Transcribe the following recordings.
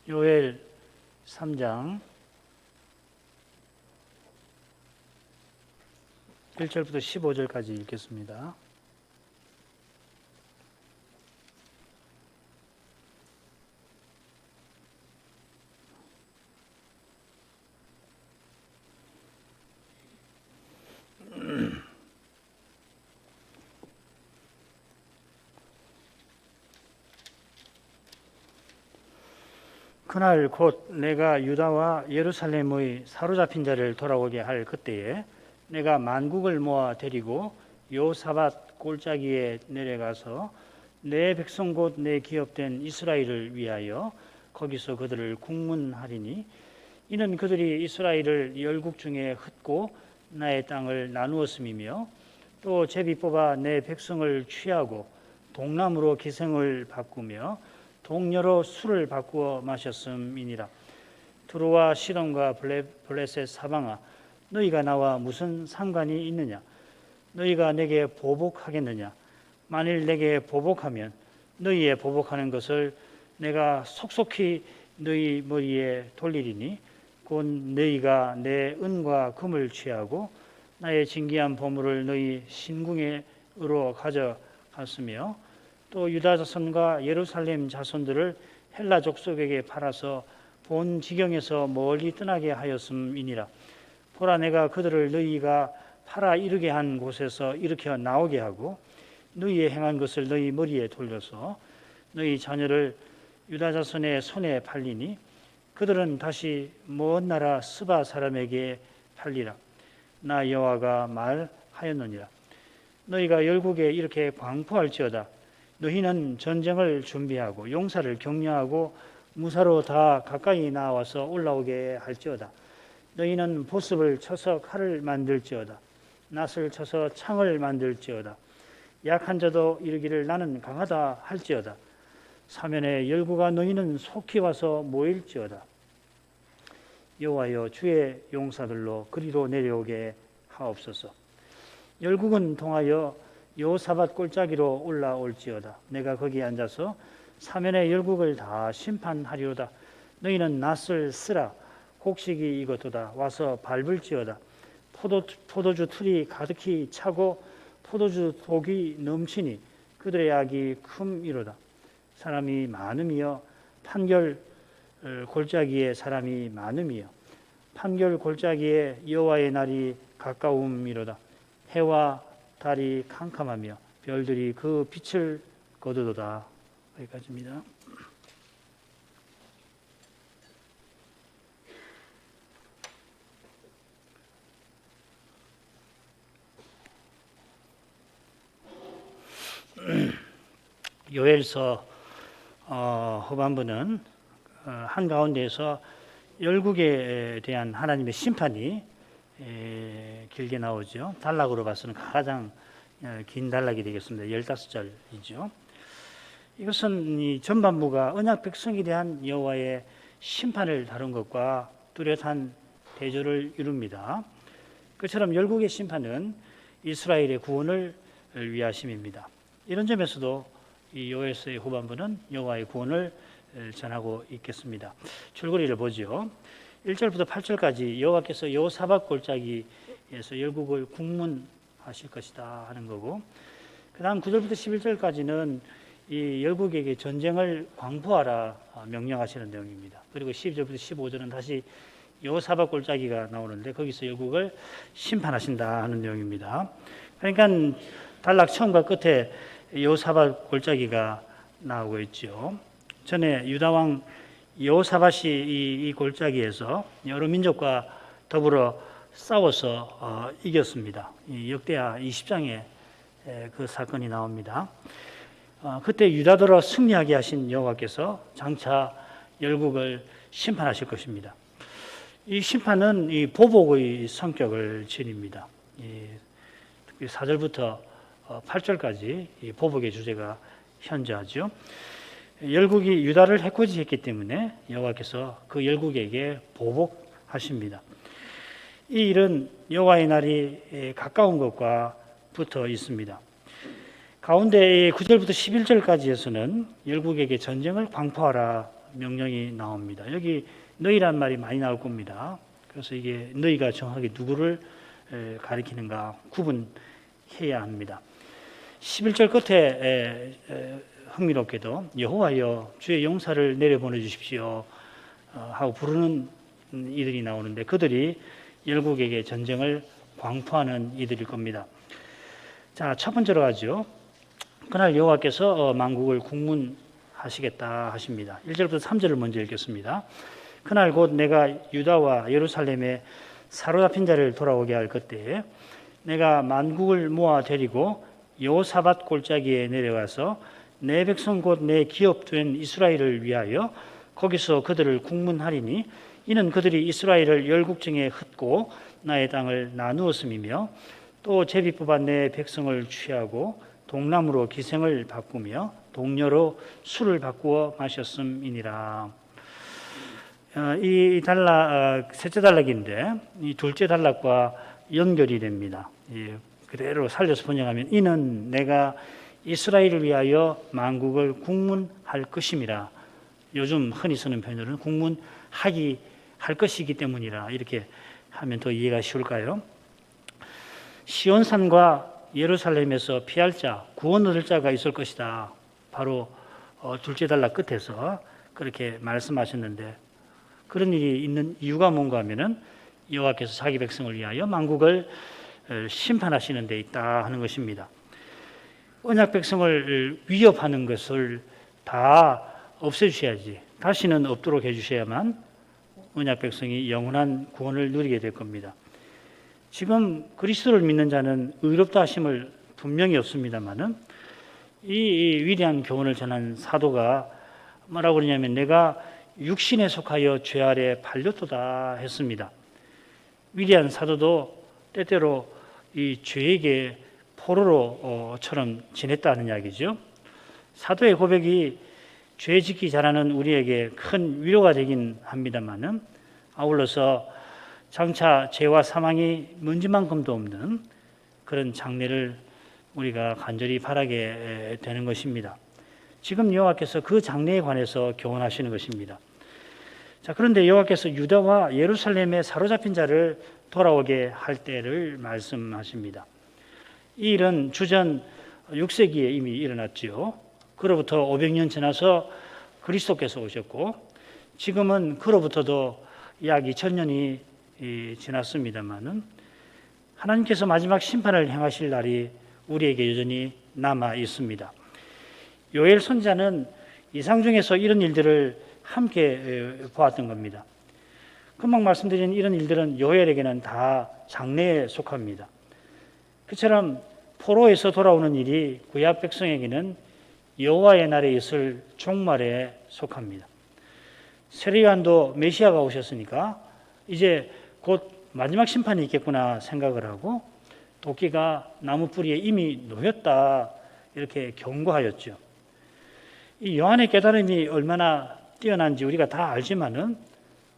요엘 3장 1절부터 15절까지 읽겠습니다. 그날 곧 내가 유다와 예루살렘의 사로잡힌 자를 돌아오게 할 그때에 내가 만국을 모아 데리고 요사밧 골짜기에 내려가서 내 백성 곧 내 기업된 이스라엘을 위하여 거기서 그들을 국문하리니 이는 그들이 이스라엘을 열국 중에 흩고 나의 땅을 나누었음이며 또 제비 뽑아 내 백성을 취하고 동남으로 기생을 바꾸며 동료로 술을 바꾸어 마셨음이니라. 두로와 시돈과 블레셋 사방아, 너희가 나와 무슨 상관이 있느냐? 너희가 내게 보복하겠느냐? 만일 내게 보복하면 너희의 보복하는 것을 내가 속속히 너희 머리에 돌리리니 곧 너희가 내 은과 금을 취하고 나의 진귀한 보물을 너희 신궁으로 가져갔으며 또 유다 자손과 예루살렘 자손들을 헬라 족속에게 팔아서 본 지경에서 멀리 떠나게 하였음이니라. 보라, 내가 그들을 너희가 팔아 이르게 한 곳에서 일으켜 나오게 하고 너희의 행한 것을 너희 머리에 돌려서 너희 자녀를 유다 자손의 손에 팔리니 그들은 다시 먼 나라 스바 사람에게 팔리라. 나 여호와가 말하였느니라. 너희가 열국에 이렇게 광포할지어다. 너희는 전쟁을 준비하고 용사를 격려하고 무사로 다 가까이 나와서 올라오게 할지어다. 너희는 보습을 쳐서 칼을 만들지어다. 낫을 쳐서 창을 만들지어다. 약한 자도 이르기를 나는 강하다 할지어다. 사면의 열국아, 너희는 속히 와서 모일지어다. 여호와여, 주의 용사들로 그리로 내려오게 하옵소서. 열국은 통하여 요사밧 골짜기로 올라올지어다. 내가 거기 앉아서 사면의 열국을 다 심판하리로다. 너희는 낫을 쓰라. 곡식이 익었도다. 와서 밟을지어다. 포도주 틀이 가득히 차고 포도주 독이 넘치니 그들의 악이 큼이로다. 사람이 많음이여 판결 골짜기에 사람이 많음이여 판결 골짜기에 여호와의 날이 가까움이로다. 해와 달이 캄캄하며 별들이 그 빛을 거두도다. 여기까지입니다. 요엘서 후반부는 한가운데에서 열국에 대한 하나님의 심판이 길게 나오죠. 단락으로 봐서는 가장 긴 단락이 되겠습니다. 15절이죠. 이것은 이 전반부가 언약 백성에 대한 여호와의 심판을 다룬 것과 뚜렷한 대조를 이룹니다. 그처럼 열국의 심판은 이스라엘의 구원을 위하심입니다. 이런 점에서도 이 요엘서의 후반부는 여호와의 구원을 전하고 있겠습니다. 줄거리를 보죠. 1절부터 8절까지 여호와께서 요사밧 골짜기에서 열국을 국문하실 것이다 하는 거고, 그 다음 9절부터 11절까지는 이 열국에게 전쟁을 광포하라 명령하시는 내용입니다. 그리고 12절부터 15절은 다시 요사밧 골짜기가 나오는데 거기서 열국을 심판하신다 하는 내용입니다. 그러니까 단락 처음과 끝에 요사밧 골짜기가 나오고 있죠. 전에 유다왕 여호사밧이 이 골짜기에서 여러 민족과 더불어 싸워서 이겼습니다. 이 역대하 20장에 그 사건이 나옵니다. 그때 유다더러 승리하게 하신 여호와께서 장차 열국을 심판하실 것입니다. 이 심판은 이 보복의 성격을 지닙니다. 특히 4절부터 8절까지 이 보복의 주제가 현저하죠. 열국이 유다를 해코지했기 때문에 여호와께서 그 열국에게 보복하십니다. 이 일은 여호와의 날이 가까운 것과 붙어 있습니다. 가운데 9절부터 11절까지에서는 열국에게 전쟁을 광포하라 명령이 나옵니다. 여기 너희란 말이 많이 나올 겁니다. 그래서 이게 너희가 정확하게 누구를 가리키는가 구분해야 합니다. 11절 끝에 흥미롭게도 여호와여 주의 용사를 내려보내 주십시오 하고 부르는 이들이 나오는데 그들이 열국에게 전쟁을 광포하는 이들일 겁니다. 자, 첫 번째로 하죠. 그날 여호와께서 만국을 국문하시겠다 하십니다. 1절부터 3절을 먼저 읽겠습니다. 그날 곧 내가 유다와 예루살렘에 사로잡힌 자를 돌아오게 할 그때에 내가 만국을 모아 데리고 여호사밧 골짜기에 내려가서 내 백성 곧 내 기업된 이스라엘을 위하여 거기서 그들을 국문하리니 이는 그들이 이스라엘을 열국중에 흩고 나의 땅을 나누었음이며 또 제비 뽑아 내 백성을 취하고 동남으로 기생을 바꾸며 동료로 술을 바꾸어 마셨음이니라. 이 단락 셋째 단락인데 이 둘째 단락과 연결이 됩니다. 그대로 살려서 번역하면 이는 내가 이스라엘을 위하여 만국을 국문할 것임이라. 요즘 흔히 쓰는 표현으로는 국문하기 할 것이기 때문이라 이렇게 하면 더 이해가 쉬울까요? 시온산과 예루살렘에서 피할 자, 구원 얻을 자가 있을 것이다. 바로 둘째 단락 끝에서 그렇게 말씀하셨는데 그런 일이 있는 이유가 뭔가 하면은 여호와께서 자기 백성을 위하여 만국을 심판하시는 데 있다 하는 것입니다. 언약 백성을 위협하는 것을 다 없애주셔야지 다시는 없도록 해주셔야만 언약 백성이 영원한 구원을 누리게 될 겁니다. 지금 그리스도를 믿는 자는 의롭다 하심을 분명히 없습니다만은 이 위대한 교훈을 전한 사도가 뭐라고 그러냐면 내가 육신에 속하여 죄 아래 팔렸도다 했습니다. 위대한 사도도 때때로 이 죄에게 포로로처럼 지냈다는 이야기죠. 사도의 고백이 죄 짓기 잘하는 우리에게 큰 위로가 되긴 합니다만은 아울러서 장차 죄와 사망이 먼지만큼도 없는 그런 장래를 우리가 간절히 바라게 되는 것입니다. 지금 여호와께서 그 장래에 관해서 교훈하시는 것입니다. 자, 그런데 여호와께서 유다와 예루살렘에 사로잡힌 자를 돌아오게 할 때를 말씀하십니다. 이 일은 주전 6세기에 이미 일어났지요. 그로부터 500년 지나서 그리스도께서 오셨고 지금은 그로부터도 약 2000년이 지났습니다마는 하나님께서 마지막 심판을 행하실 날이 우리에게 여전히 남아 있습니다. 요엘 선지자는 이상 중에서 이런 일들을 함께 보았던 겁니다. 금방 말씀드린 이런 일들은 요엘에게는 다 장래에 속합니다. 그처럼 포로에서 돌아오는 일이 구약 백성에게는 여호와의 날에 있을 종말에 속합니다. 세례요한도 메시아가 오셨으니까 이제 곧 마지막 심판이 있겠구나 생각을 하고 도끼가 나무 뿌리에 이미 놓였다 이렇게 경고하였죠. 이 요한의 깨달음이 얼마나 뛰어난지 우리가 다 알지만은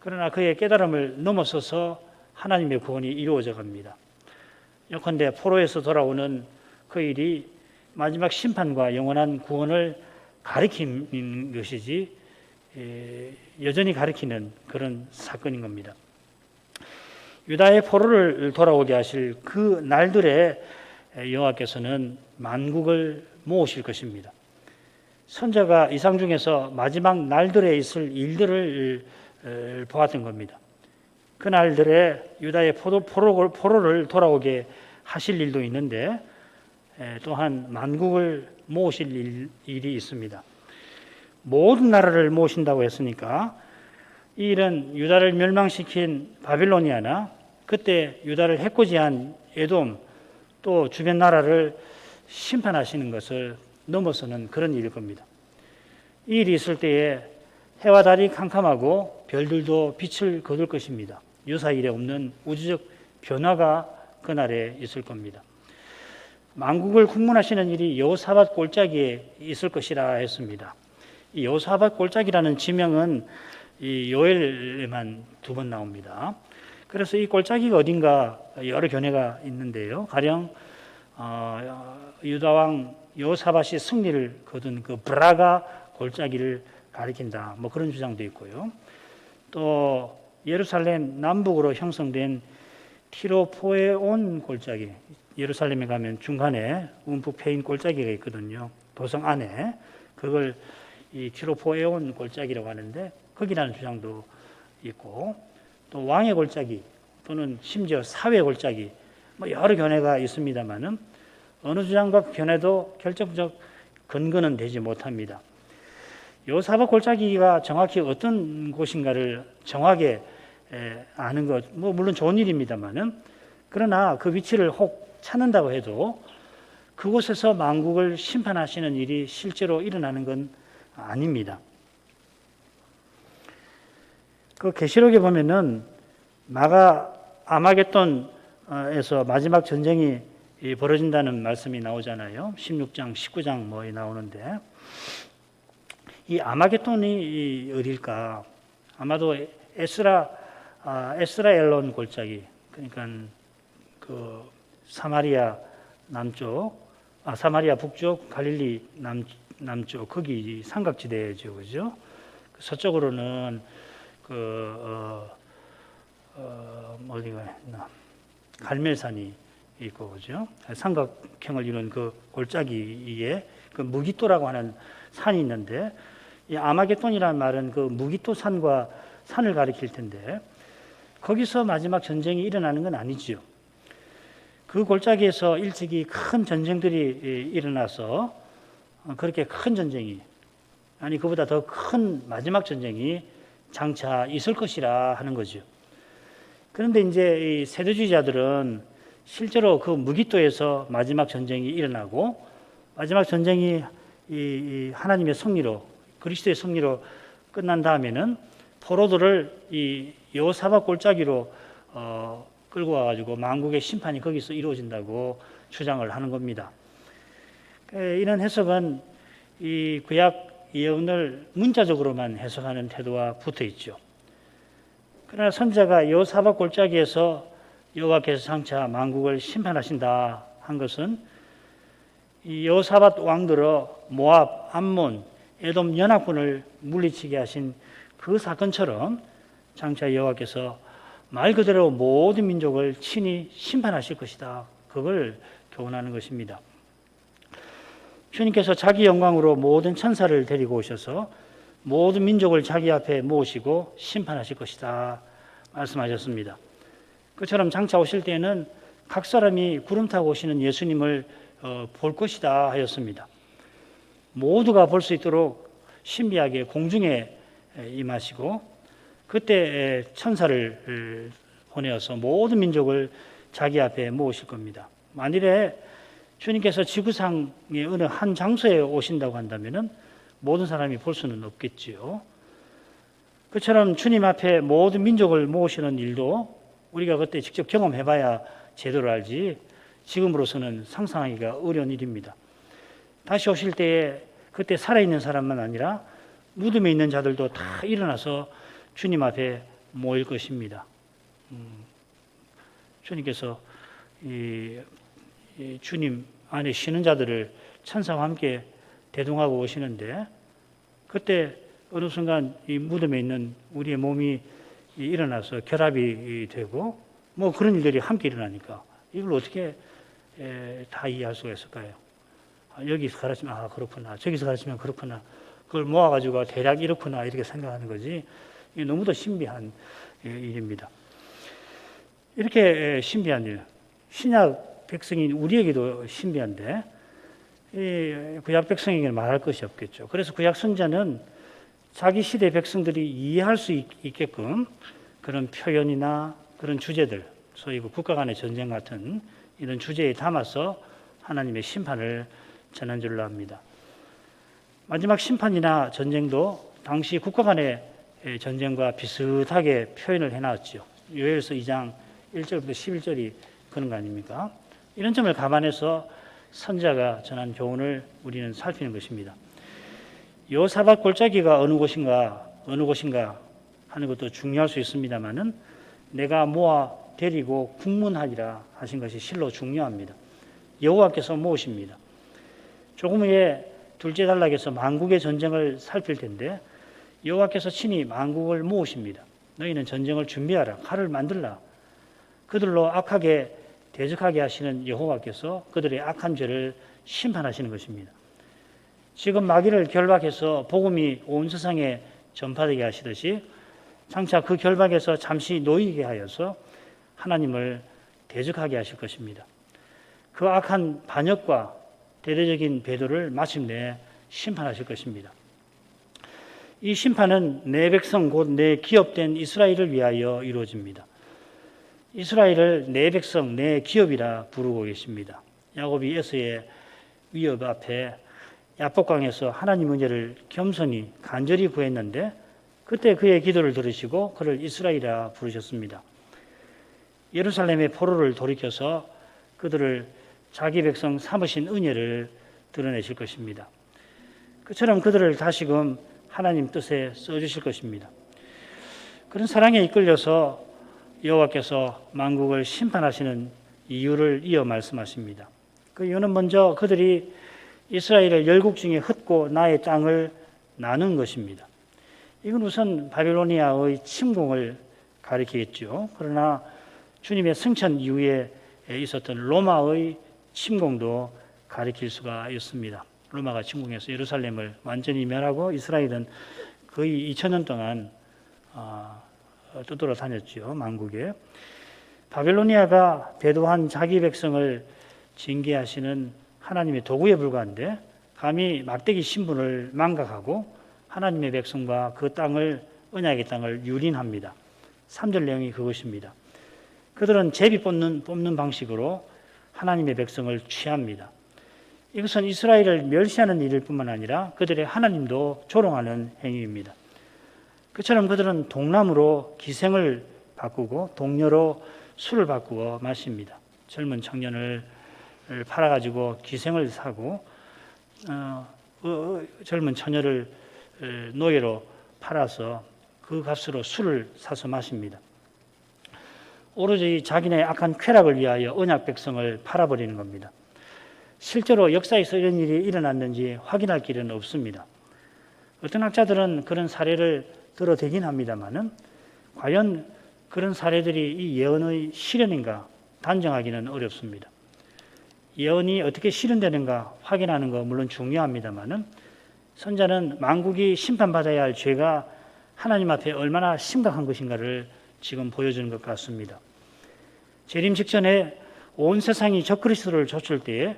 그러나 그의 깨달음을 넘어서서 하나님의 구원이 이루어져 갑니다. 예컨대 포로에서 돌아오는 그 일이 마지막 심판과 영원한 구원을 가리키는 것이지 여전히 가리키는 그런 사건인 겁니다. 유다의 포로를 돌아오게 하실 그 날들에 여호와께서는 만국을 모으실 것입니다. 선자가 이상 중에서 마지막 날들에 있을 일들을 보았던 겁니다. 그 날들에 유다의 포로를 돌아오게 하실 일도 있는데 또한 만국을 모으실 일이 있습니다. 모든 나라를 모으신다고 했으니까 이 일은 유다를 멸망시킨 바빌로니아나 그때 유다를 해코지한 에돔 또 주변 나라를 심판하시는 것을 넘어서는 그런 일일 겁니다. 이 일이 있을 때에 해와 달이 캄캄하고 별들도 빛을 거둘 것입니다. 유사일에 없는 우주적 변화가 그날에 있을 겁니다. 만국을 국문하시는 일이 여호사밧 골짜기에 있을 것이라 했습니다. 이 여호사밧 골짜기라는 지명은 이 요엘에만 2번 나옵니다. 그래서 이 골짜기가 어딘가 여러 견해가 있는데요. 가령 유다 왕 여호사밧이 승리를 거둔 그 브라가 골짜기를 가리킨다. 뭐 그런 주장도 있고요. 또 예루살렘 남북으로 형성된 티로포에온 골짜기, 예루살렘에 가면 중간에 움푹 패인 골짜기가 있거든요. 도성 안에. 그걸 이 티로포에온 골짜기라고 하는데 거기라는 주장도 있고, 또 왕의 골짜기 또는 심지어 사회 골짜기, 뭐 여러 견해가 있습니다만은 어느 주장과 견해도 결정적 근거는 되지 못합니다. 요사박 골짜기가 정확히 어떤 곳인가를 정확하게 아는 것, 뭐 물론 좋은 일입니다만은, 그러나 그 위치를 혹 찾는다고 해도 그곳에서 만국을 심판하시는 일이 실제로 일어나는 건 아닙니다. 그 계시록에 보면은 아마겟돈에서 마지막 전쟁이 벌어진다는 말씀이 나오잖아요. 16장, 19장 뭐에 나오는데, 이 아마겟돈이 어딜까? 아마도 에스라엘론 골짜기, 그러니까 그 사마리아 북쪽, 갈릴리 남쪽, 거기 삼각지대죠, 그죠? 서쪽으로는 어디가 있나? 갈멜산이 있고, 그죠? 삼각형을 이룬 그 골짜기에 그 무기토라고 하는 산이 있는데, 이 아마겟돈이라는 말은 그 무기토 산과 산을 가리킬 텐데, 거기서 마지막 전쟁이 일어나는 건 아니지요. 그 골짜기에서 일찍이 큰 전쟁들이 일어나서 그렇게 큰 전쟁이, 아니 그보다 더 큰 마지막 전쟁이 장차 있을 것이라 하는 거죠. 그런데 이제 이 세대주의자들은 실제로 그 무기토에서 마지막 전쟁이 일어나고, 마지막 전쟁이 이 하나님의 승리로, 그리스도의 승리로 끝난 다음에는 포로들을 이 여호사밧 골짜기로 끌고 와가지고 만국의 심판이 거기서 이루어진다고 주장을 하는 겁니다. 이런 해석은 이 구약 예언을 문자적으로만 해석하는 태도와 붙어 있죠. 그러나 선지자가 여호사밧 골짜기에서 여호와께서 장차 만국을 심판하신다 한 것은 이 여호사밧 왕들어 모압, 암몬, 에돔 연합군을 물리치게 하신 그 사건처럼 장차 여호와께서 말 그대로 모든 민족을 친히 심판하실 것이다. 그걸 교훈하는 것입니다. 주님께서 자기 영광으로 모든 천사를 데리고 오셔서 모든 민족을 자기 앞에 모으시고 심판하실 것이다 말씀하셨습니다. 그처럼 장차 오실 때에는 각 사람이 구름 타고 오시는 예수님을 볼 것이다 하였습니다. 모두가 볼 수 있도록 신비하게 공중에 임하시고, 그때 천사를 보내어서 모든 민족을 자기 앞에 모으실 겁니다. 만일에 주님께서 지구상의 어느 한 장소에 오신다고 한다면 모든 사람이 볼 수는 없겠지요. 그처럼 주님 앞에 모든 민족을 모으시는 일도 우리가 그때 직접 경험해봐야 제대로 알지, 지금으로서는 상상하기가 어려운 일입니다. 다시 오실 때에 그때 살아있는 사람만 아니라 무덤에 있는 자들도 다 일어나서 주님 앞에 모일 것입니다. 주님께서 이 주님 안에 쉬는 자들을 천사와 함께 대동하고 오시는데, 그때 어느 순간 이 무덤에 있는 우리의 몸이 일어나서 결합이 되고 뭐 그런 일들이 함께 일어나니까 이걸 어떻게 다 이해할 수가 있을까요? 여기서 가르치면 그렇구나, 저기서 가르치면 그렇구나, 그걸 모아가지고 대략 이렇구나 이렇게 생각하는 거지, 이게 너무도 신비한 일입니다. 이렇게 신비한 일, 신약 백성인 우리에게도 신비한데 이 구약 백성에게는 말할 것이 없겠죠. 그래서 구약 선지자는 자기 시대 백성들이 이해할 수 있게끔 그런 표현이나 그런 주제들, 소위 국가 간의 전쟁 같은 이런 주제에 담아서 하나님의 심판을 전한 줄로 압니다. 마지막 심판이나 전쟁도 당시 국가 간의 전쟁과 비슷하게 표현을 해놨죠. 요엘서 2장 1절부터 11절이 그런 거 아닙니까? 이런 점을 감안해서 선지자가 전한 교훈을 우리는 살피는 것입니다. 여호사밧 골짜기가 어느 곳인가 하는 것도 중요할 수 있습니다만은 내가 모아 데리고 국문하리라 하신 것이 실로 중요합니다. 여호와께서 모으십니다. 조금 후에 둘째 단락에서 만국의 전쟁을 살필 텐데 여호와께서 친히 만국을 모으십니다. 너희는 전쟁을 준비하라. 칼을 만들라. 그들로 악하게 대적하게 하시는 여호와께서 그들의 악한 죄를 심판하시는 것입니다. 지금 마귀를 결박해서 복음이 온 세상에 전파되게 하시듯이 장차 그 결박에서 잠시 놓이게 하여서 하나님을 대적하게 하실 것입니다. 그 악한 반역과 대대적인 배도를 마침내 심판하실 것입니다. 이 심판은 내 백성 곧 내 기업된 이스라엘을 위하여 이루어집니다. 이스라엘을 내 백성 내 기업이라 부르고 계십니다. 야곱이 에서의 위협 앞에 야복강에서 하나님 은혜를 겸손히 간절히 구했는데 그때 그의 기도를 들으시고 그를 이스라엘이라 부르셨습니다. 예루살렘의 포로를 돌이켜서 그들을 자기 백성 삼으신 은혜를 드러내실 것입니다. 그처럼 그들을 다시금 하나님 뜻에 써주실 것입니다. 그런 사랑에 이끌려서 여호와께서 만국을 심판하시는 이유를 이어 말씀하십니다. 그 이유는 먼저 그들이 이스라엘을 열국 중에 흩고 나의 땅을 나눈 것입니다. 이건 우선 바빌로니아의 침공을 가리키겠죠. 그러나 주님의 승천 이후에 있었던 로마의 침공도 가리킬 수가 있습니다. 로마가 침공해서 예루살렘을 완전히 멸하고 이스라엘은 거의 2000년 동안 떠돌아다녔죠. 만국에. 바빌로니아가 배도한 자기 백성을 징계하시는 하나님의 도구에 불과한데 감히 막대기 신분을 망각하고 하나님의 백성과 그 땅을 언약의 땅을 유린합니다. 3절 내용이 그것입니다. 그들은 제비 뽑는 방식으로 하나님의 백성을 취합니다. 이것은 이스라엘을 멸시하는 일일 뿐만 아니라 그들의 하나님도 조롱하는 행위입니다. 그처럼 그들은 동남으로 기생을 바꾸고 동료로 술을 바꾸어 마십니다. 젊은 청년을 팔아가지고 기생을 사고 젊은 처녀를 노예로 팔아서 그 값으로 술을 사서 마십니다. 오로지 자기네 악한 쾌락을 위하여 언약 백성을 팔아버리는 겁니다. 실제로 역사에서 이런 일이 일어났는지 확인할 길은 없습니다. 어떤 학자들은 그런 사례를 들어대긴 합니다만은 과연 그런 사례들이 이 예언의 실현인가 단정하기는 어렵습니다. 예언이 어떻게 실현되는가 확인하는 거 물론 중요합니다만은 선자는 만국이 심판받아야 할 죄가 하나님 앞에 얼마나 심각한 것인가를 지금 보여주는 것 같습니다. 재림 직전에 온 세상이 적그리스도를 좇을 때에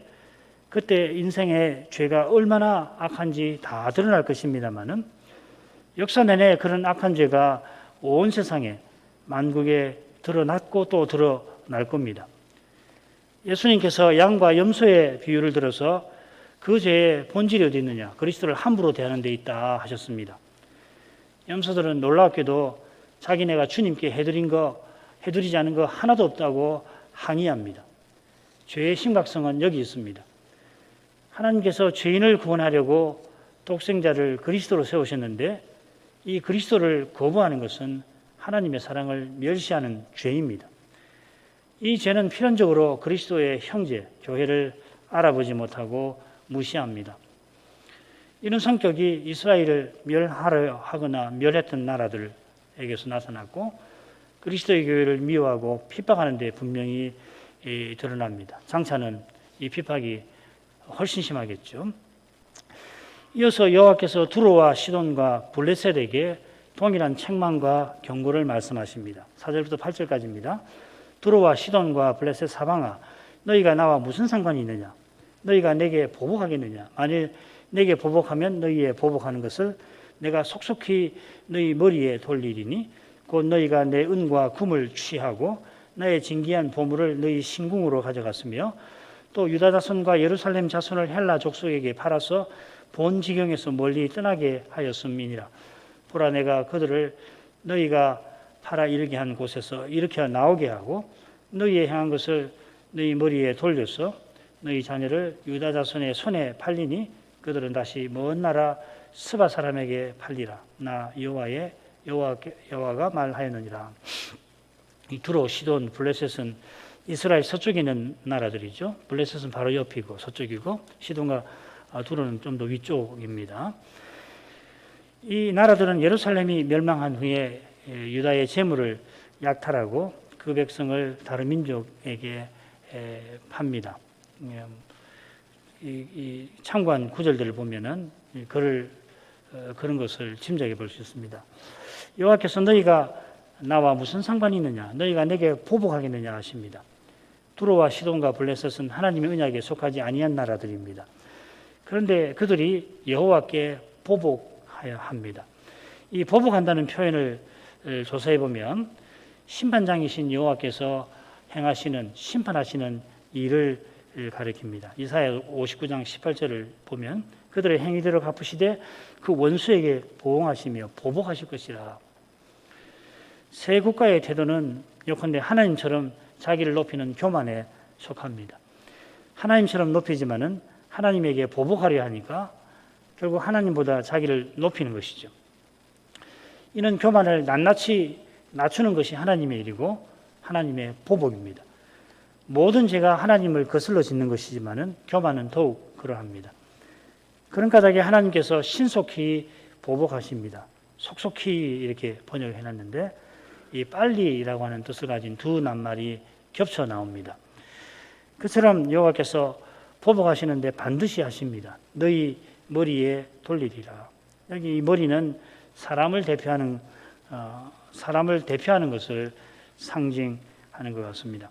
그때 인생의 죄가 얼마나 악한지 다 드러날 것입니다만은 역사 내내 그런 악한 죄가 온 세상에 만국에 드러났고 또 드러날 겁니다. 예수님께서 양과 염소의 비유를 들어서 그 죄의 본질이 어디 있느냐? 그리스도를 함부로 대하는 데 있다 하셨습니다. 염소들은 놀랍게도 자기네가 주님께 해드리지 않은 거 하나도 없다고 항의합니다. 죄의 심각성은 여기 있습니다. 하나님께서 죄인을 구원하려고 독생자를 그리스도로 세우셨는데 이 그리스도를 거부하는 것은 하나님의 사랑을 멸시하는 죄입니다. 이 죄는 필연적으로 그리스도의 형제, 교회를 알아보지 못하고 무시합니다. 이런 성격이 이스라엘을 멸하려 하거나 멸했던 나라들에게서 나타났고 그리스도의 교회를 미워하고 핍박하는 데 분명히 드러납니다. 장차는 이 핍박이 훨씬 심하겠죠. 이어서 여호와께서 두로와 시돈과 블레셋에게 동일한 책망과 경고를 말씀하십니다. 4절부터 8절까지입니다. 두로와 시돈과 블레셋 사방아 너희가 나와 무슨 상관이 있느냐? 너희가 내게 보복하겠느냐? 만일 내게 보복하면 너희의 보복하는 것을 내가 속속히 너희 머리에 돌리리니 곧 너희가 내 은과 금을 취하고 나의 진귀한 보물을 너희 신궁으로 가져갔으며 또 유다 자손과 예루살렘 자손을 헬라 족속에게 팔아서 본 지경에서 멀리 떠나게 하였음이니라. 보라 내가 그들을 너희가 팔아 이르게 한 곳에서 일으켜 나오게 하고 너희의 행한 것을 너희 머리에 돌려서 너희 자녀를 유다 자손의 손에 팔리니 그들은 다시 먼 나라 스바 사람에게 팔리라. 나 여호와가 말하였느니라. 이 두로, 시돈, 블레셋은 이스라엘 서쪽에 있는 나라들이죠. 블레셋은 바로 옆이고 서쪽이고 시돈과 두로는 좀 더 위쪽입니다. 이 나라들은 예루살렘이 멸망한 후에 유다의 재물을 약탈하고 그 백성을 다른 민족에게 팝니다. 이 참고한 구절들을 보면은 그런 것을 짐작해 볼 수 있습니다. 여호와께서 너희가 나와 무슨 상관이 있느냐, 너희가 내게 보복하겠느냐 하십니다. 두로와 시돈과 블레셋은 하나님의 언약에 속하지 아니한 나라들입니다. 그런데 그들이 여호와께 보복하여 합니다. 이 보복한다는 표현을 조사해 보면 심판장이신 여호와께서 행하시는 심판하시는 일을 가리킵니다. 이사야 59장 18절을 보면 그들의 행위대로 갚으시되 그 원수에게 보응하시며 보복하실 것이라. 새 국가의 태도는 예컨대 하나님처럼 자기를 높이는 교만에 속합니다. 하나님처럼 높이지만은 하나님에게 보복하려 하니까 결국 하나님보다 자기를 높이는 것이죠. 이는 교만을 낱낱이 낮추는 것이 하나님의 일이고 하나님의 보복입니다. 모든 죄가 하나님을 거슬러 짓는 것이지만은 교만은 더욱 그러합니다. 그런 까닭에 하나님께서 신속히 보복하십니다. 속속히 이렇게 번역해 놨는데 이 빨리라고 하는 뜻을 가진 두 낱말이 겹쳐 나옵니다. 그처럼 여호와께서 보복하시는데 반드시 하십니다. 너희 머리에 돌리리라. 여기 이 머리는 사람을 대표하는 것을 상징하는 것 같습니다.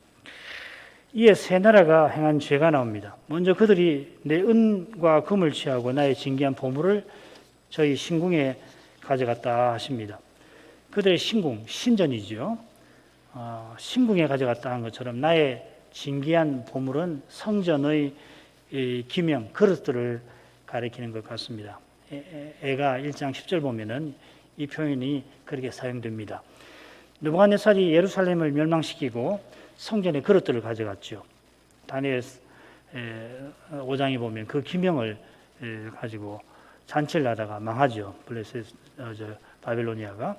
이에 세 나라가 행한 죄가 나옵니다. 먼저 그들이 내 은과 금을 취하고 나의 진귀한 보물을 저희 신궁에 가져갔다 하십니다. 그들의 신궁, 신전이죠. 신궁에 가져갔다 한 것처럼 나의 진귀한 보물은 성전의 기명, 그릇들을 가리키는 것 같습니다. 애가 1장 10절 보면은 이 표현이 그렇게 사용됩니다. 느부갓네살이 예루살렘을 멸망시키고 성전의 그릇들을 가져갔죠. 다니엘 5장에 보면 그 기명을 가지고 잔치를 하다가 망하죠. 바빌로니아가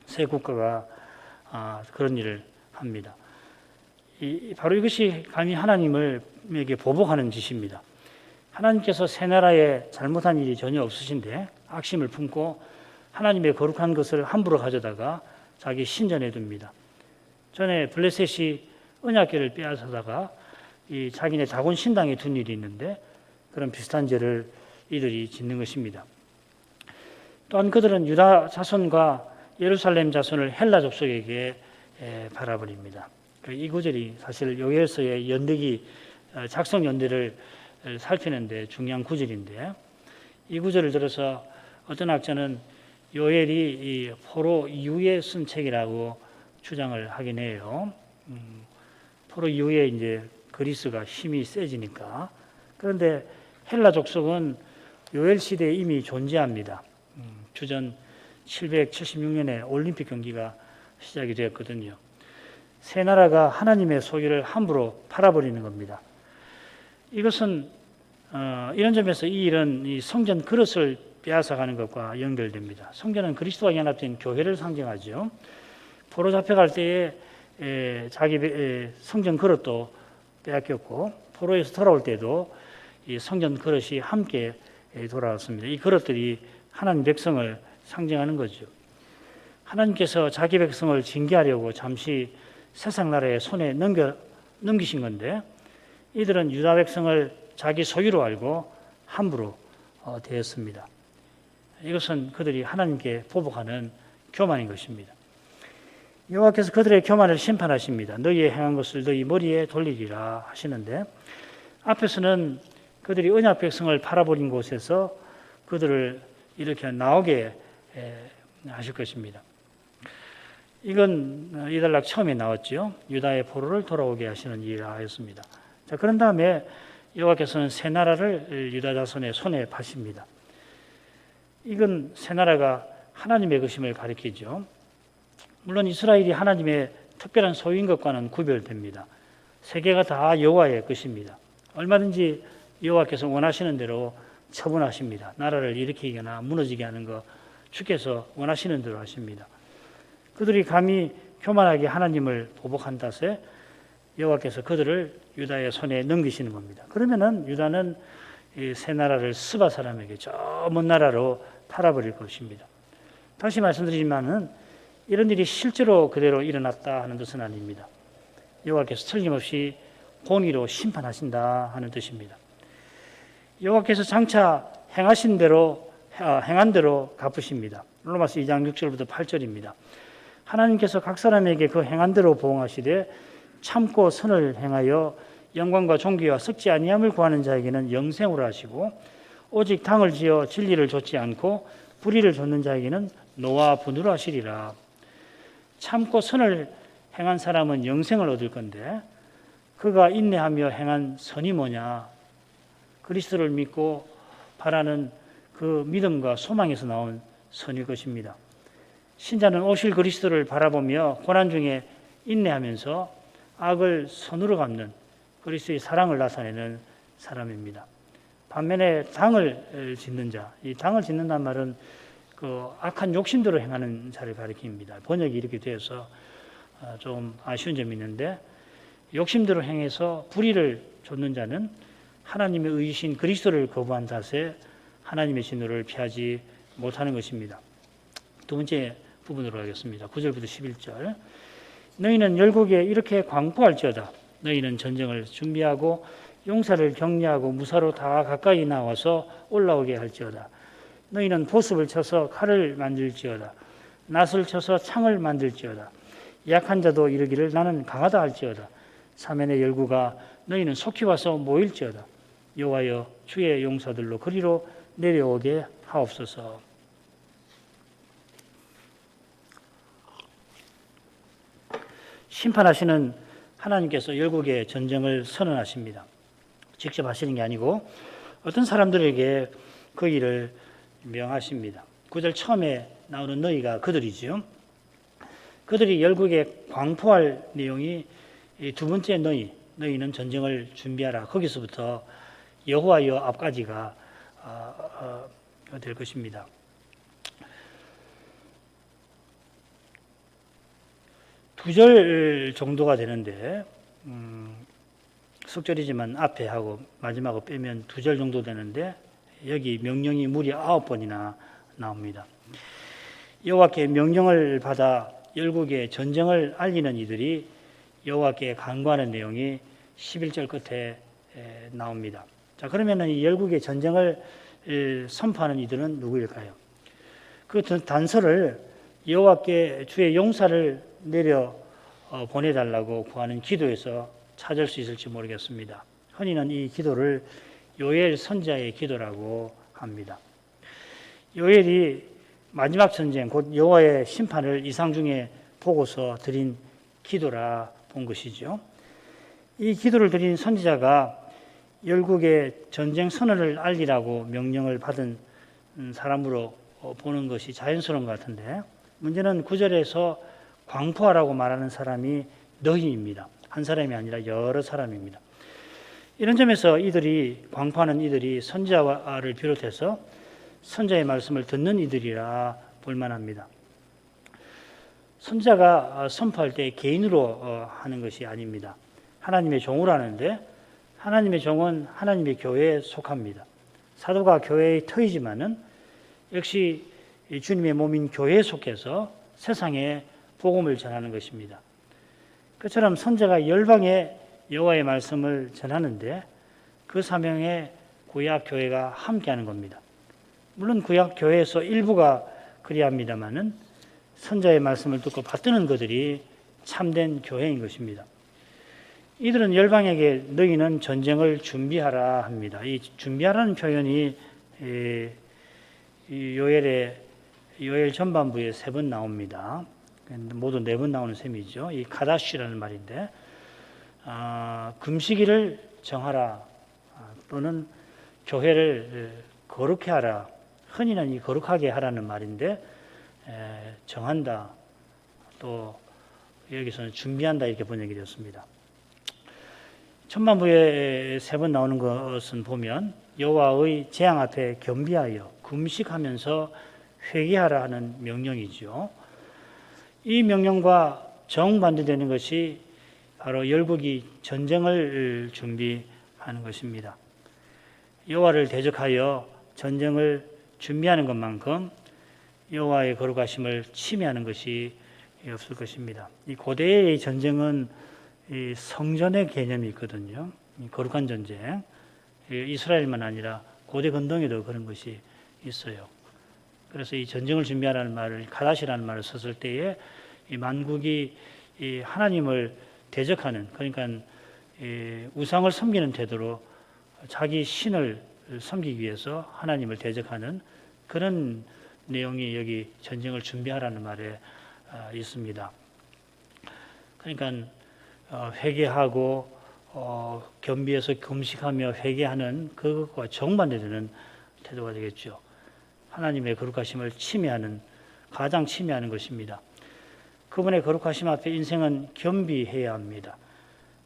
새 국가가 그런 일을 합니다. 바로 이것이 감히 하나님에게 보복하는 짓입니다. 하나님께서 새 나라에 잘못한 일이 전혀 없으신데 악심을 품고 하나님의 거룩한 것을 함부로 가져다가 자기 신전에 둡니다. 전에 블레셋이 언약궤를 빼앗아다가 이 자기네 다곤 신당에 둔 일이 있는데 그런 비슷한 죄를 이들이 짓는 것입니다. 또한 그들은 유다 자손과 예루살렘 자손을 헬라 족속에게 바라버립니다. 이 구절이 사실 요엘서의 연대기 작성 연대를 살피는데 중요한 구절인데 이 구절을 들어서 어떤 학자는 요엘이 이 포로 이후에 쓴 책이라고 주장을 하긴 해요. 포로 이후에 이제 그리스가 힘이 세지니까. 그런데 헬라 족속은 요엘 시대에 이미 존재합니다. 주전 776년에 올림픽 경기가 시작이 되었거든요. 세 나라가 하나님의 소유를 함부로 팔아버리는 겁니다. 이것은 이런 점에서 이 일은 이 성전 그릇을 빼앗아가는 것과 연결됩니다. 성전은 그리스도와 연합된 교회를 상징하죠. 포로 잡혀갈 때에 자기 성전 그릇도 빼앗겼고 포로에서 돌아올 때도 이 성전 그릇이 함께 돌아왔습니다. 이 그릇들이 하나님 백성을 상징하는 거죠. 하나님께서 자기 백성을 징계하려고 잠시 세상 나라의 손에 넘기신 건데 이들은 유다 백성을 자기 소유로 알고 함부로 대했습니다. 이것은 그들이 하나님께 보복하는 교만인 것입니다. 여호와께서 그들의 교만을 심판하십니다. 너희의 행한 것을 너희 머리에 돌리리라 하시는데 앞에서는 그들이 언약 백성을 팔아버린 곳에서 그들을 이렇게 나오게 하실 것입니다. 이건 이달락 처음에 나왔죠. 유다의 포로를 돌아오게 하시는 일을 하였습니다. 자, 그런 다음에 여호와께서는 새 나라를 유다 자손의 손에 파십니다. 이건 새 나라가 하나님의 것임을 가리키죠. 물론 이스라엘이 하나님의 특별한 소유인 것과는 구별됩니다. 세계가 다 여호와의 것입니다. 얼마든지 여호와께서 원하시는 대로 처분하십니다. 나라를 일으키거나 무너지게 하는 거 주께서 원하시는 대로 하십니다. 그들이 감히 교만하게 하나님을 보복한 탓에 여호와께서 그들을 유다의 손에 넘기시는 겁니다. 그러면은 유다는 이 새 나라를 스바 사람에게 저 먼 나라로 탈아버릴 것입니다. 다시 말씀드리지만은 이런 일이 실제로 그대로 일어났다 하는 뜻은 아닙니다. 여호와께서 틀림없이 공의로 심판하신다 하는 뜻입니다. 여호와께서 장차 행한 대로 갚으십니다. 로마서 2장 6절부터 8절입니다. 하나님께서 각 사람에게 그 행한 대로 보응하시되 참고 선을 행하여 영광과 존귀와 썩지 아니함을 구하는 자에게는 영생으로 하시고 오직 당을 지어 진리를 좇지 않고 불의를 좇는 자에게는 노와 분으로 하시리라. 참고 선을 행한 사람은 영생을 얻을 건데 그가 인내하며 행한 선이 뭐냐? 그리스도를 믿고 바라는 그 믿음과 소망에서 나온 선일 것입니다. 신자는 오실 그리스도를 바라보며 고난 중에 인내하면서 악을 선으로 갚는 그리스도의 사랑을 나타내는 사람입니다. 반면에 당을 짓는 자, 이 당을 짓는다는 말은 그 악한 욕심대로 행하는 자를 가리킵니다. 번역이 이렇게 되어서 좀 아쉬운 점이 있는데 욕심대로 행해서 불의를 좇는 자는 하나님의 의이신 그리스도를 거부한 탓에 하나님의 진노를 피하지 못하는 것입니다. 두 번째 부분으로 가겠습니다. 9절부터 11절. 너희는 열국에 이렇게 광포할지어다. 너희는 전쟁을 준비하고 용사를 격려하고 무사로 다 가까이 나와서 올라오게 할지어다. 너희는 보습을 쳐서 칼을 만들지어다. 낫을 쳐서 창을 만들지어다. 약한 자도 이르기를 나는 강하다 할지어다. 사면의 열구가 너희는 속히 와서 모일지어다. 여호와여 주의 용사들로 그리로 내려오게 하옵소서. 심판하시는 하나님께서 열국의 전쟁을 선언하십니다. 직접 하시는 게 아니고 어떤 사람들에게 그 일을 명하십니다. 9절 처음에 나오는 너희가 그들이지요. 그들이 열국에 광포할 내용이 두 번째 너희는 전쟁을 준비하라. 거기서부터 여호와여 앞까지가 될 것입니다. 두 절 정도가 되는데 속절이지만 앞에 하고 마지막으로 빼면 두 절 정도 되는데 여기 명령이 무려 9번이나 나옵니다. 여호와께 명령을 받아 열국에 전쟁을 알리는 이들이 여호와께 간구하는 내용이 11절 끝에 나옵니다. 자, 그러면은 이 열국의 전쟁을 선포하는 이들은 누구일까요? 그 단서를 여호와께 주의 용사를 내려 보내달라고 구하는 기도에서 찾을 수 있을지 모르겠습니다. 흔히는 이 기도를 요엘 선지자의 기도라고 합니다. 요엘이 마지막 전쟁 곧 여호와의 심판을 이상 중에 보고서 드린 기도라 본 것이죠. 이 기도를 드린 선지자가 열국의 전쟁 선언을 알리라고 명령을 받은 사람으로 보는 것이 자연스러운 것 같은데 문제는 9절에서 광포하라고 말하는 사람이 너희입니다. 한 사람이 아니라 여러 사람입니다. 이런 점에서 광포하는 이들이 선지자를 비롯해서 선지자의 말씀을 듣는 이들이라 볼만합니다. 선지자가 선포할 때 개인으로 하는 것이 아닙니다. 하나님의 종으로 하는데 하나님의 종은 하나님의 교회에 속합니다. 사도가 교회의 터이지만은 역시 주님의 몸인 교회에 속해서 세상에 복음을 전하는 것입니다. 그처럼 선지자가 열방에 여호와의 말씀을 전하는데 그 사명에 구약 교회가 함께하는 겁니다. 물론 구약 교회에서 일부가 그리합니다만은 선지자의 말씀을 듣고 받드는 그들이 참된 교회인 것입니다. 이들은 열방에게 너희는 전쟁을 준비하라 합니다. 이 준비하라는 표현이 요엘 전반부에 3번 나옵니다. 모두 4번 나오는 셈이죠. 이 카다시라는 말인데 금식일을 정하라 또는 교회를 거룩해 하라. 흔히는 이 거룩하게 하라는 말인데 정한다 또 여기서는 준비한다 이렇게 번역이 되었습니다. 천만부에 3번 나오는 것은 보면 여호와의 재앙 앞에 겸비하여 금식하면서 회개하라 하는 명령이죠. 이 명령과 정반대되는 것이 바로 열국이 전쟁을 준비하는 것입니다. 여호와를 대적하여 전쟁을 준비하는 것만큼 여호와의 거룩하심을 침해하는 것이 없을 것입니다. 이 고대의 전쟁은 이 성전의 개념이 있거든요. 이 거룩한 전쟁. 이스라엘만 아니라 고대 근동에도 그런 것이 있어요. 그래서 이 전쟁을 준비하라는 말을 가다시라는 말을 썼을 때에 이 만국이 이 하나님을 대적하는, 그러니까 우상을 섬기는 태도로 자기 신을 섬기기 위해서 하나님을 대적하는 그런 내용이 여기 전쟁을 준비하라는 말에 있습니다. 그러니까 회개하고 겸비해서 금식하며 회개하는 그것과 정반대되는 태도가 되겠죠. 하나님의 거룩하심을 침해하는, 가장 침해하는 것입니다. 그분의 거룩하심 앞에 인생은 겸비해야 합니다.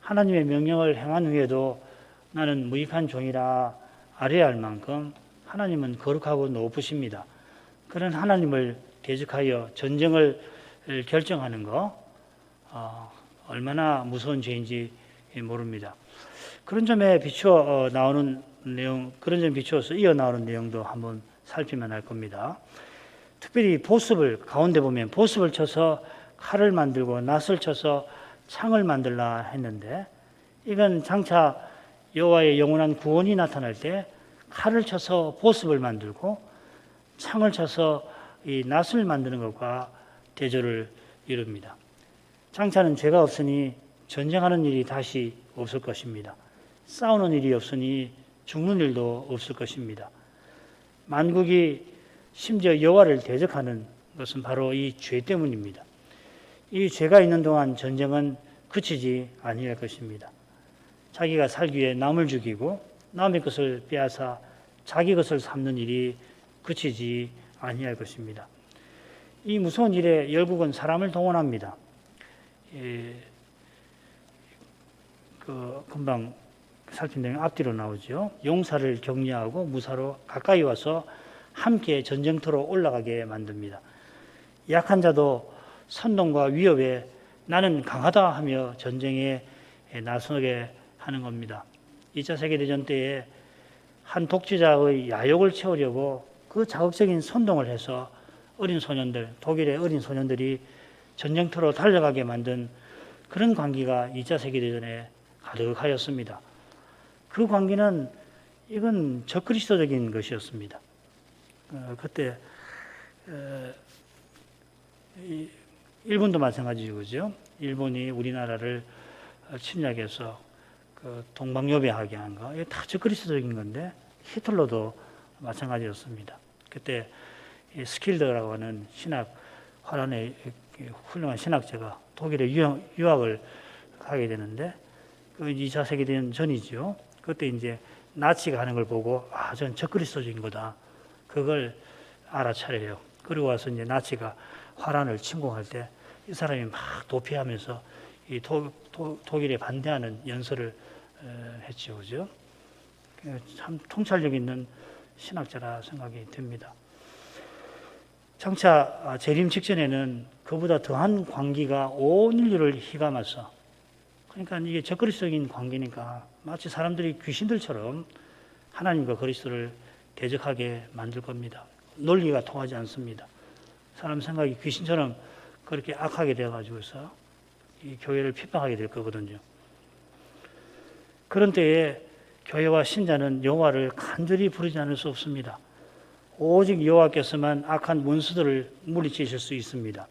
하나님의 명령을 행한 후에도 나는 무익한 종이라 아뢰야 할 만큼 하나님은 거룩하고 높으십니다. 그런 하나님을 대적하여 전쟁을 결정하는 거 얼마나 무서운 죄인지 모릅니다. 그런 점에 비추어 나오는 내용, 그런 점에 비추어서 이어 나오는 내용도 한번 살피면 할 겁니다. 특별히 보습을, 가운데 보면 보습을 쳐서 칼을 만들고 낫을 쳐서 창을 만들라 했는데, 이건 장차 여호와의 영원한 구원이 나타날 때 칼을 쳐서 보습을 만들고 창을 쳐서 이 낫을 만드는 것과 대조를 이룹니다. 장차는 죄가 없으니 전쟁하는 일이 다시 없을 것입니다. 싸우는 일이 없으니 죽는 일도 없을 것입니다. 만국이 심지어 여호와를 대적하는 것은 바로 이 죄 때문입니다. 이 죄가 있는 동안 전쟁은 그치지 아니할 것입니다. 자기가 살기 위해 남을 죽이고 남의 것을 빼앗아 자기 것을 삼는 일이 그치지 아니할 것입니다. 이 무서운 일에 열국은 사람을 동원합니다. 금방 살핀 내용 앞뒤로 나오죠. 용사를 격려하고 무사로 가까이 와서 함께 전쟁터로 올라가게 만듭니다. 약한 자도 선동과 위협에 나는 강하다 하며 전쟁에 나서게 하는 겁니다. 2차 세계대전 때에 한 독재자의 야욕을 채우려고 그 자극적인 선동을 해서 어린 소년들, 독일의 어린 소년들이 전쟁터로 달려가게 만든 그런 광기가 2차 세계대전에 가득하였습니다. 그 광기는 이건 적그리스도적인 것이었습니다. 그때 일본도 마찬가지죠, 그죠? 일본이 우리나라를 침략해서 그 동방요배하게 한 거, 이게 다 적그리스도적인 건데 히틀러도 마찬가지였습니다. 그때 스킬더라고 하는 신학 화란의 훌륭한 신학자가 독일에 유학을 가게 되는데, 그 2차 세계대전 전이죠. 그때 이제 나치가 하는 걸 보고 전 적그리스도적인 거다. 그걸 알아차려요. 그리고 와서 이제 나치가 화란을 침공할 때 이 사람이 막 도피하면서 이 독일에 반대하는 연설을 했죠, 그죠? 참 통찰력 있는 신학자라 생각이 듭니다. 장차 재림 직전에는 그보다 더한 광기가 온 인류를 휘감아서, 그러니까 이게 적그리스도적인 광기니까 마치 사람들이 귀신들처럼 하나님과 그리스도를 대적하게 만들 겁니다. 논리가 통하지 않습니다. 사람 생각이 귀신처럼 그렇게 악하게 되어가지고서 이 교회를 핍박하게 될 거거든요. 그런 때에 교회와 신자는 여호와를 간절히 부르지 않을 수 없습니다. 오직 여호와께서만 악한 원수들을 물리치실 수 있습니다.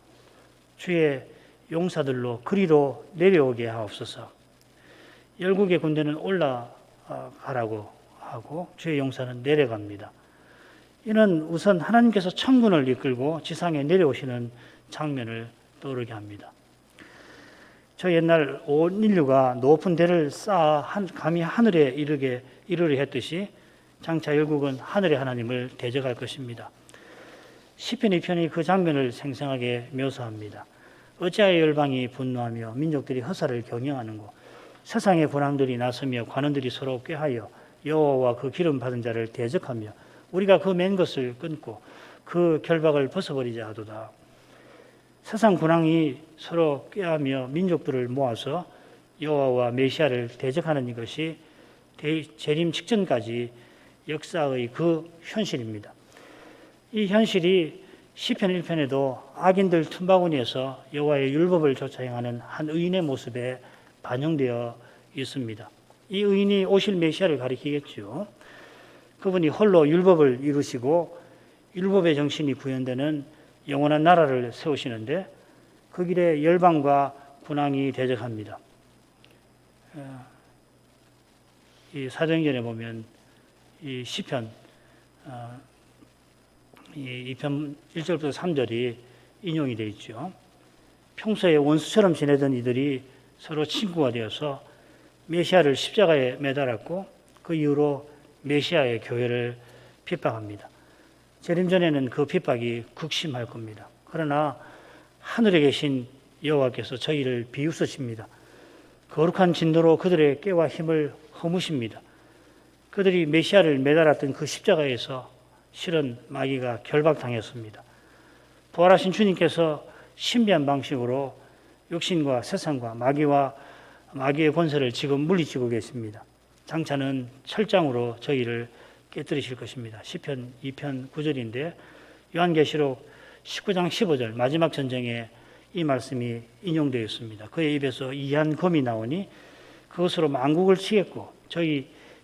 주의 용사들로 그리로 내려오게 하옵소서. 열국의 군대는 올라가라고 하고 주의 용사는 내려갑니다. 이는 우선 하나님께서 천군을 이끌고 지상에 내려오시는 장면을 떠오르게 합니다. 저 옛날 온 인류가 높은 대를 쌓아 감히 하늘에 이르려 했듯이 장차 열국은 하늘의 하나님을 대적할 것입니다. 시편 2편이 그 장면을 생생하게 묘사합니다. 어찌하여 열방이 분노하며 민족들이 허사를 경영하는고, 세상의 군왕들이 나서며 관원들이 서로 꾀하여 여호와와 그 기름 받은 자를 대적하며 우리가 그 맨 것을 끊고 그 결박을 벗어버리자 하도다. 세상 군왕이 서로 꾀하며 민족들을 모아서 여호와와 메시아를 대적하는 이것이 재림 직전까지 역사의 그 현실입니다. 이 현실이 시편 1편에도 악인들 틈바구니에서 여호와의 율법을 좇아 행하는 한 의인의 모습에 반영되어 있습니다. 이 의인이 오실 메시아를 가리키겠죠. 그분이 홀로 율법을 이루시고 율법의 정신이 구현되는 영원한 나라를 세우시는데 그 길에 열방과 군왕이 대적합니다. 이 사도행전에 보면 이 시편 이 2편 1절부터 3절이 인용이 되어 있죠. 평소에 원수처럼 지내던 이들이 서로 친구가 되어서 메시아를 십자가에 매달았고 그 이후로 메시아의 교회를 핍박합니다. 재림 전에는 그 핍박이 극심할 겁니다. 그러나 하늘에 계신 여호와께서 저희를 비웃으십니다. 거룩한 진노로 그들의 꾀와 힘을 허무십니다. 그들이 메시아를 매달았던 그 십자가에서 실은 마귀가 결박당했습니다. 부활하신 주님께서 신비한 방식으로 육신과 세상과 마귀의 권세를 지금 물리치고 계십니다. 장차는 철장으로 저희를 깨뜨리실 것입니다. 시편 2편 9절인데 요한계시록 19장 15절 마지막 전쟁에 이 말씀이 인용되어 있습니다. 그의 입에서 이한 검이 나오니 그것으로 만국을 치겠고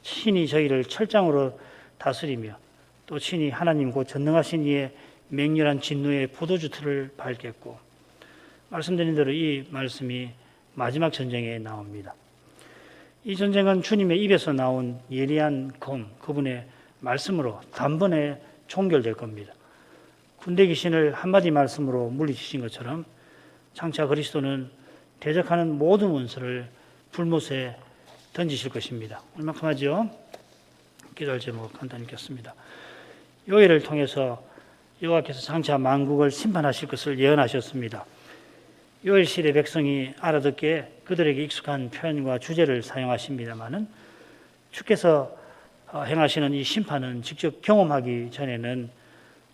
신이 저희를 철장으로 다스리며 또 친히 하나님 곧 전능하신 이의 맹렬한 진노의 포도주 틀을 밟겠고, 말씀드린 대로 이 말씀이 마지막 전쟁에 나옵니다. 이 전쟁은 주님의 입에서 나온 예리한 검, 그분의 말씀으로 단번에 종결될 겁니다. 군대 귀신을 한마디 말씀으로 물리치신 것처럼 장차 그리스도는 대적하는 모든 원수를 불못에 던지실 것입니다. 얼마큼 하죠? 기도할 제목 간단히 읽겠습니다. 요엘을 통해서 여호와께서 장차 만국을 심판하실 것을 예언하셨습니다. 요엘 시대 백성이 알아듣게 그들에게 익숙한 표현과 주제를 사용하십니다마는 주께서 행하시는 이 심판은 직접 경험하기 전에는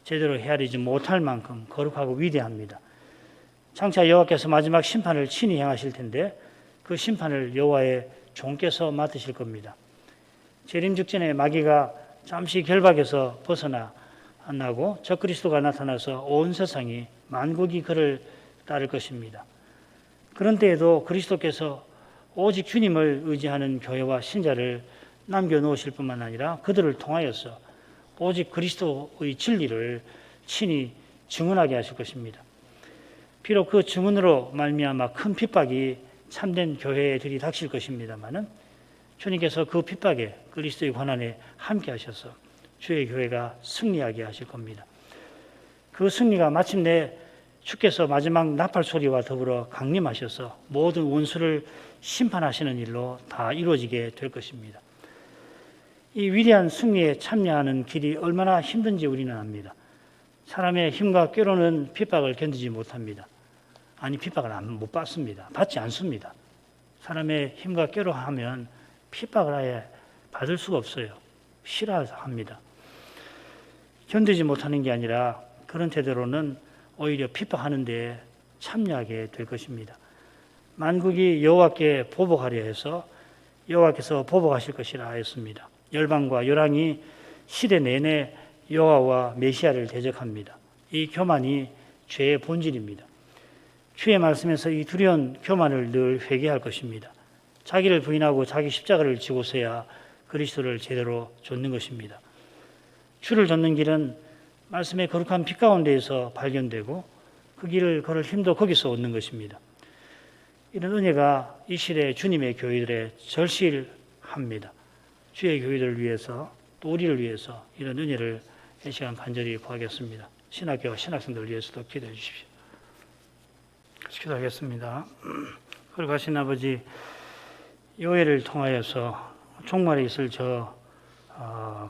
제대로 헤아리지 못할 만큼 거룩하고 위대합니다. 장차 여호와께서 마지막 심판을 친히 행하실 텐데 그 심판을 여호와의 종께서 맡으실 겁니다. 재림 직전에 마귀가 잠시 결박에서 벗어나고 적그리스도가 나타나서 온 세상이 만국이 그를 따를 것입니다. 그런 때에도 그리스도께서 오직 주님을 의지하는 교회와 신자를 남겨놓으실 뿐만 아니라 그들을 통하여서 오직 그리스도의 진리를 친히 증언하게 하실 것입니다. 비록 그 증언으로 말미암아 큰 핍박이 참된 교회에 들이닥칠 것입니다마는 주님께서 그 핍박에 그리스도의 고난에 함께 하셔서 주의 교회가 승리하게 하실 겁니다. 그 승리가 마침내 주께서 마지막 나팔 소리와 더불어 강림하셔서 모든 원수를 심판하시는 일로 다 이루어지게 될 것입니다. 이 위대한 승리에 참여하는 길이 얼마나 힘든지 우리는 압니다. 사람의 힘과 꾀로는 핍박을 견디지 못합니다. 아니, 핍박을 못 받습니다. 받지 않습니다. 사람의 힘과 꾀로 하면 핍박을 아예 받을 수가 없어요. 싫어합니다. 견디지 못하는 게 아니라 그런 태도로는 오히려 핍박하는 데 참여하게 될 것입니다. 만국이 여호와께 보복하려 해서 여호와께서 보복하실 것이라 하였습니다. 열방과 열왕이 시대 내내 여호와와 메시아를 대적합니다. 이 교만이 죄의 본질입니다. 주의 말씀에서 이 두려운 교만을 늘 회개할 것입니다. 자기를 부인하고 자기 십자가를 지고서야 그리스도를 제대로 좇는 것입니다. 주를 좇는 길은 말씀의 거룩한 빛 가운데에서 발견되고 그 길을 걸을 힘도 거기서 얻는 것입니다. 이런 은혜가 이 시대 주님의 교회들에 절실합니다. 주의 교회들을 위해서 또 우리를 위해서 이런 은혜를 이 시간 간절히 구하겠습니다. 신학교와 신학생들을 위해서도 기도해 주십시오. 기도하겠습니다. 거룩하신 아버지, 요엘을 통하여서 종말에 있을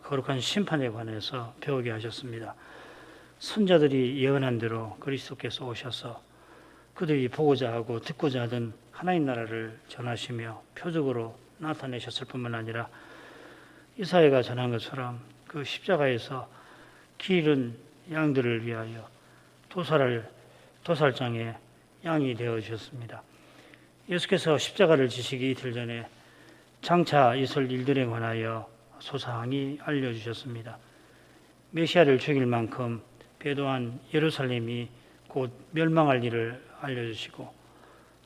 거룩한 심판에 관해서 배우게 하셨습니다. 선자들이 예언한 대로 그리스도께서 오셔서 그들이 보고자 하고 듣고자 하던 하나님 나라를 전하시며 표적으로 나타내셨을 뿐만 아니라 이사야가 전한 것처럼 그 십자가에서 기른 양들을 위하여 도살장에 양이 되어 주셨습니다. 예수께서 십자가를 지시기 이틀 전에 장차 있을 일들에 관하여 소상히 알려주셨습니다. 메시아를 죽일 만큼 배도한 예루살렘이 곧 멸망할 일을 알려주시고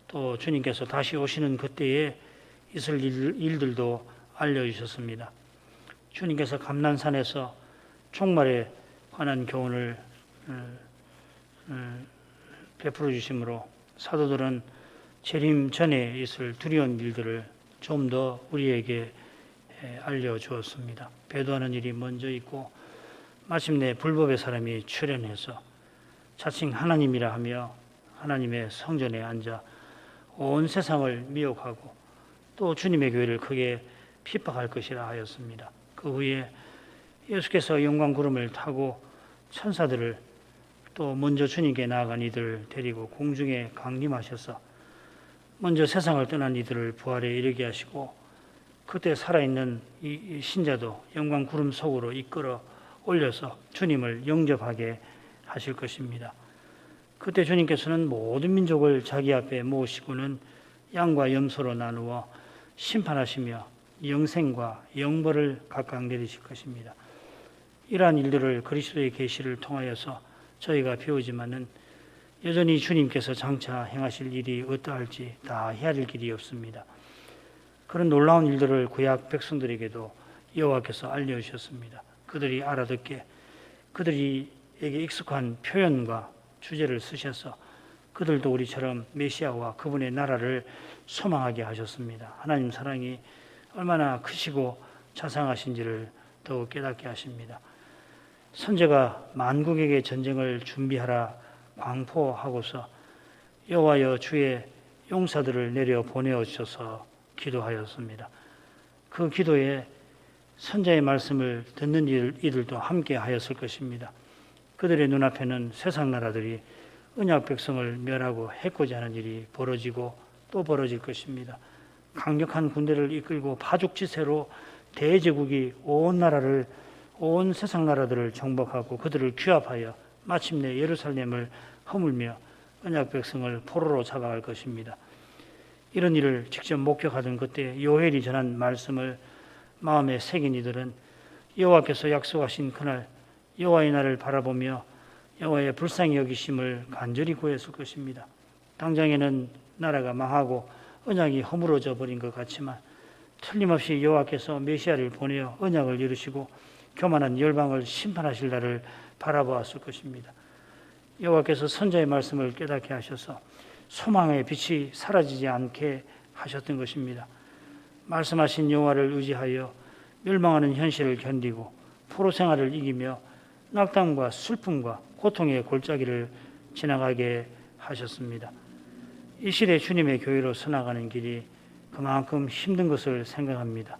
또 주님께서 다시 오시는 그때에 있을 일들도 알려주셨습니다. 주님께서 감난산에서 종말에 관한 교훈을 베풀어 주심으로 사도들은 재림 전에 있을 두려운 일들을 좀 더 우리에게 알려주었습니다. 배도하는 일이 먼저 있고 마침내 불법의 사람이 출현해서 자칭 하나님이라 하며 하나님의 성전에 앉아 온 세상을 미혹하고 또 주님의 교회를 크게 핍박할 것이라 하였습니다. 그 후에 예수께서 영광 구름을 타고 천사들을 또 먼저 주님께 나아간 이들을 데리고 공중에 강림하셔서 먼저 세상을 떠난 이들을 부활에 이르게 하시고 그때 살아있는 이 신자도 영광 구름 속으로 이끌어 올려서 주님을 영접하게 하실 것입니다. 그때 주님께서는 모든 민족을 자기 앞에 모으시고는 양과 염소로 나누어 심판하시며 영생과 영벌을 각각 내리실 것입니다. 이러한 일들을 그리스도의 계시를 통하여서 저희가 배우지만은 여전히 주님께서 장차 행하실 일이 어떠할지 다 헤아릴 길이 없습니다. 그런 놀라운 일들을 구약 백성들에게도 여호와께서 알려주셨습니다. 그들이 알아듣게 그들에게 익숙한 표현과 주제를 쓰셔서 그들도 우리처럼 메시아와 그분의 나라를 소망하게 하셨습니다. 하나님 사랑이 얼마나 크시고 자상하신지를 더욱 깨닫게 하십니다. 선제가 만국에게 전쟁을 준비하라 광포하고서 여호와여 주의 용사들을 내려 보내어 주셔서 기도하였습니다. 그 기도에 선자의 말씀을 듣는 이들도 함께 하였을 것입니다. 그들의 눈앞에는 세상 나라들이 언약 백성을 멸하고 해코지 하는 일이 벌어지고 또 벌어질 것입니다. 강력한 군대를 이끌고 파죽지세로 대제국이 온 세상 나라들을 정복하고 그들을 규합하여 마침내 예루살렘을 허물며 언약 백성을 포로로 잡아갈 것입니다. 이런 일을 직접 목격하던 그때 요엘이 전한 말씀을 마음에 새긴 이들은 여호와께서 약속하신 그날 여호와의 날을 바라보며 여호와의 불쌍히 여기심을 간절히 구했을 것입니다. 당장에는 나라가 망하고 언약이 허물어져 버린 것 같지만 틀림없이 여호와께서 메시아를 보내어 언약을 이루시고 교만한 열방을 심판하실 날을 바라보았을 것입니다. 여호와께서 선자의 말씀을 깨닫게 하셔서 소망의 빛이 사라지지 않게 하셨던 것입니다. 말씀하신 여호와를 의지하여 멸망하는 현실을 견디고 포로 생활을 이기며 낙담과 슬픔과 고통의 골짜기를 지나가게 하셨습니다. 이 시대 주님의 교회로 서나가는 길이 그만큼 힘든 것을 생각합니다.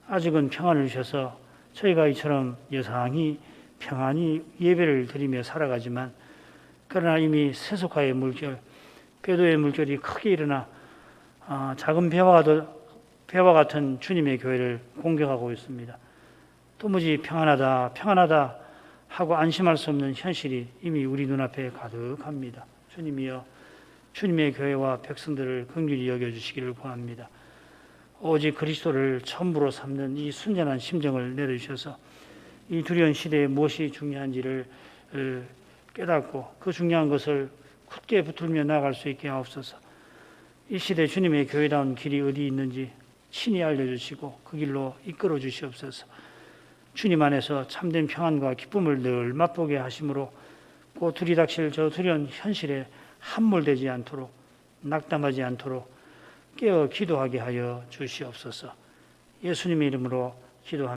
아직은 평안을 주셔서 저희가 이처럼 여상히 평안히 예배를 드리며 살아가지만 그러나 이미 세속화의 물결, 배도의 물결이 크게 일어나 작은 배와 같은 주님의 교회를 공격하고 있습니다. 도무지 평안하다 하고 안심할 수 없는 현실이 이미 우리 눈앞에 가득합니다. 주님이여 주님의 교회와 백성들을 긍휼히 여겨주시기를 구합니다. 오직 그리스도를 전부로 삼는 이 순전한 심정을 내려주셔서 이 두려운 시대에 무엇이 중요한지를 깨닫고 그 중요한 것을 굳게 붙들며 나아갈 수 있게 하옵소서. 이 시대 주님의 교회다운 길이 어디 있는지 친히 알려주시고 그 길로 이끌어 주시옵소서. 주님 안에서 참된 평안과 기쁨을 늘 맛보게 하심으로 곧 들이닥칠 저 두려운 현실에 함몰되지 않도록 낙담하지 않도록 깨어 기도하게 하여 주시옵소서. 예수님의 이름으로 기도합니다.